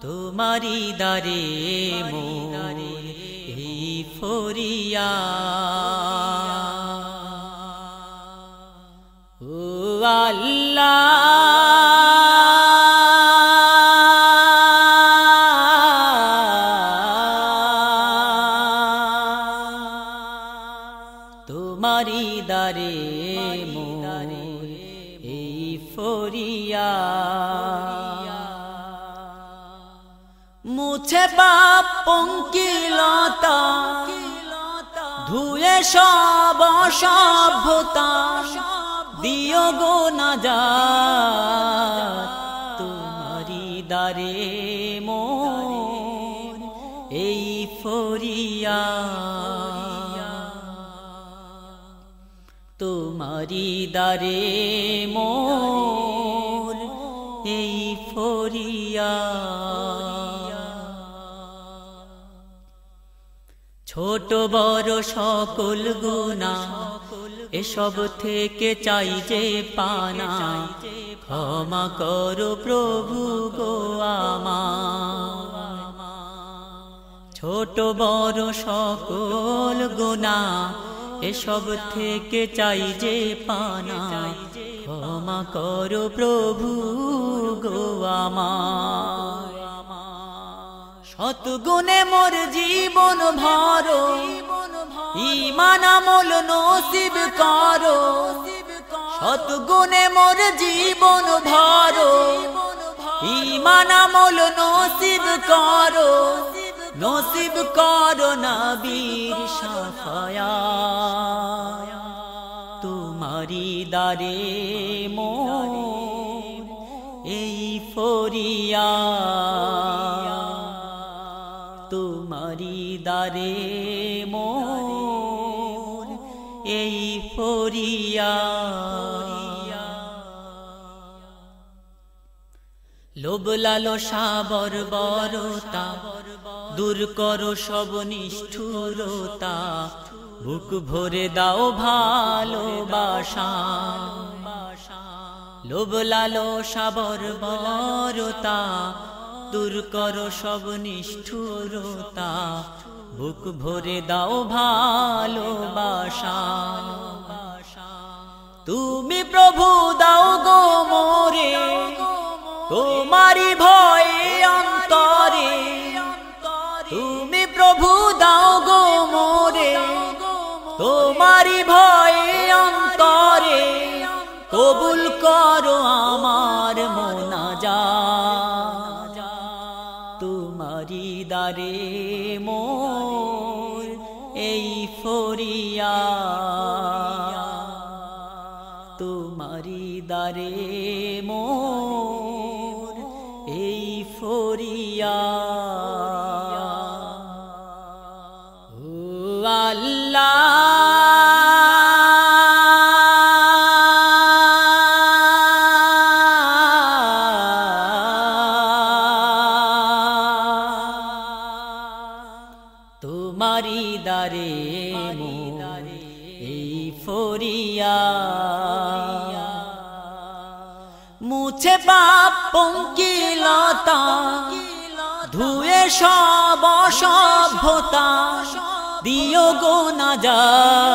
তোমারি দারে মোর এই ফরিয়া ও আল্লাহ তোমারি দারে মোর এই ফরিয়া মুছে পাপ পঙ্কিলতা ধুয়ে সব অসভ্যতা দিও গো নাজাত তোমারি দারে মোর এই ফরিয়া তোমারি দারে মোর এই ফরিয়া ছোট বড় সকল গুনাহ এসব থেকে চাই যে পানা ক্ষমা করো প্রভু গো আমার ছোট বড় সকল গুনাহ এসব থেকে চাই যে পানা ক্ষমা করো প্রভু গো আমার সৎগুণে মোর জীবন ভরো ঈমান আমল নসিব করো সৎগুণে মোর জীবন ভরো ঈমান আমল নসিব করো নবীর শাফায়াত তোমারি দারে মোর এই ফরিয়া তোমারি দারে মোর এই ফরিয়া লোভ লালসা বর্বরতা দূর করো সব নিষ্ঠুরতা বুক ভরে দাও ভালোবাসা লোভ লালসা বর্বরতা দূর করো সব নিষ্ঠুরতা বুক ভরে দাও ভালোবাসা তুমি প্রভু দাও গো মোরে তোমারি ভয়ে অন্তরে তুমি প্রভু দাও গো মোরে তোমারি ভয়ে অন্তরে কবুল করো আমার মোনাজাত তোমারি দারে মোর এই ফরিয়া তোমারি দারে মোর এই ফরিয়া ও আল্লাহ তোমারি দারে মোর এই ফরিয়া মুছে পাপ পঙ্কিলতা ধুয়ে সব অসভ্যতা দিও গো নাজাত